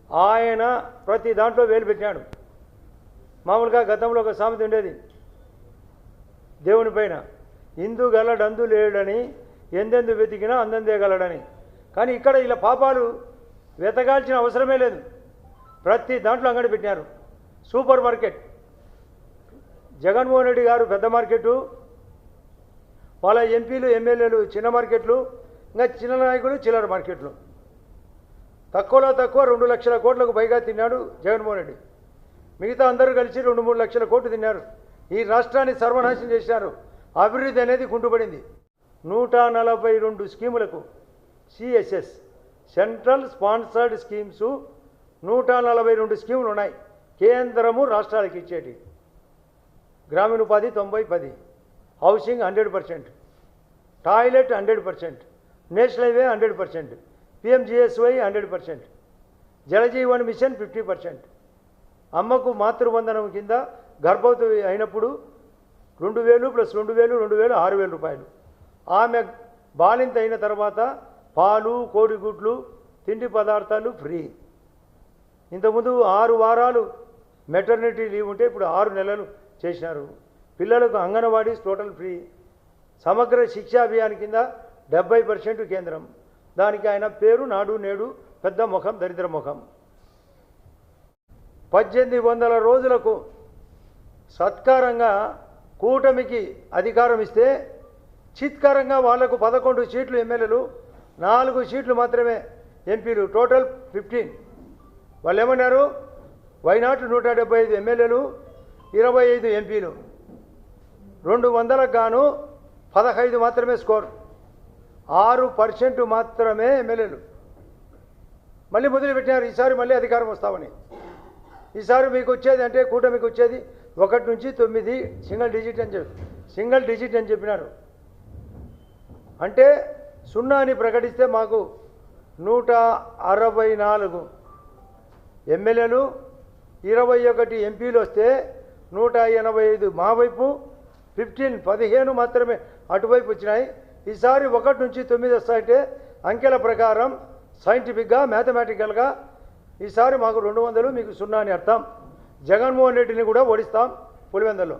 ఆయన ప్రతి దాంట్లో వేలు పెట్టాడు. మామూలుగా గతంలో ఒక సామెత ఉండేది దేవుని పైన, ఇందు గలడందు లేడని, ఎందెందు వెతికినా అందందే గలడని. కానీ ఇక్కడ ఇలా పాపాలు వెతకాల్సిన అవసరమే లేదు, ప్రతి దాంట్లో అంగడి పెట్టినారు. సూపర్ మార్కెట్, జగన్మోహన్ రెడ్డి గారు పెద్ద మార్కెటు, వాళ్ళ ఎంపీలు ఎమ్మెల్యేలు చిన్న మార్కెట్లు, ఇంకా చిన్న నాయకులు చిల్లర మార్కెట్లు. తక్కువలో తక్కువ 2 లక్షల కోట్లకు పైగా తిన్నాడు జగన్మోహన్ రెడ్డి. మిగతా అందరూ కలిసి 2-3 లక్షల కోట్లు తిన్నారు. ఈ రాష్ట్రాన్ని సర్వనాశనం చేశారు. అభివృద్ధి అనేది కుంటుపడింది. 142 స్కీములకు సిఎస్ఎస్ సెంట్రల్ స్పాన్సర్డ్ స్కీమ్స్ 142 స్కీములు ఉన్నాయి. కేంద్రము రాష్ట్రాలకు ఇచ్చేటి. గ్రామీణ ఉపాధి 90-10, housing 100%, toilet 100%, national highway 100%, PMGSY 100%, Jal Jeevan machine 50%. అమ్మకు మాతృబంధనం కింద గర్భవతి అయినప్పుడు 2000 + 2000 6,000 రూపాయలు. ఆమె బాలింత అయిన తర్వాత పాలు, కోడిగుడ్లు, తిండి పదార్థాలు ఫ్రీ. ఇంతకుముందు 6 వారాలు మెటర్నిటీ లీవ్ ఉంటే ఇప్పుడు 6 నెలలు చేసినారు. పిల్లలకు అంగన్వాడీస్ టోటల్ ఫ్రీ. సమగ్ర శిక్షా అభియాన్ కింద 70% కేంద్రం. దానికి ఆయన పేరు నాడు నేడు పెద్ద ముఖం, దరిద్ర ముఖం. 1800 రోజులకు సత్కారంగా కూటమికి అధికారం ఇస్తే చిత్కారంగా వాళ్లకు 11 సీట్లు ఎమ్మెల్యేలు, 4 సీట్లు మాత్రమే ఎంపీలు, టోటల్ 15. వాళ్ళు ఏమన్నారు? వైనాట్ 175 ఎమ్మెల్యేలు, 25 ఎంపీలు, 200కు గాను 15 మాత్రమే స్కోర్, 6% మాత్రమే ఎమ్మెల్యేలు. మళ్ళీ మొదలుపెట్టినారు ఈసారి మళ్ళీ అధికారం వస్తామని. ఈసారి మీకు వచ్చేది అంటే కూటమికి వచ్చేది 1 నుంచి 9 సింగిల్ డిజిట్ అని చెప్పినారు. అంటే 0 అని ప్రకటిస్తే మాకు 164 ఎమ్మెల్యేలు, 21 ఎంపీలు వస్తే 185 మా వైపు, 15 మాత్రమే అటువైపు వచ్చినాయి. ఈసారి 1 నుంచి 9 వస్తాయంటే అంకెల ప్రకారం సైంటిఫిక్గా మ్యాథమెటికల్గా ఈసారి మాకు 200, మీకు 0 అని అర్థం. జగన్మోహన్ రెడ్డిని కూడా ఓడిస్తాం పులివెందులో.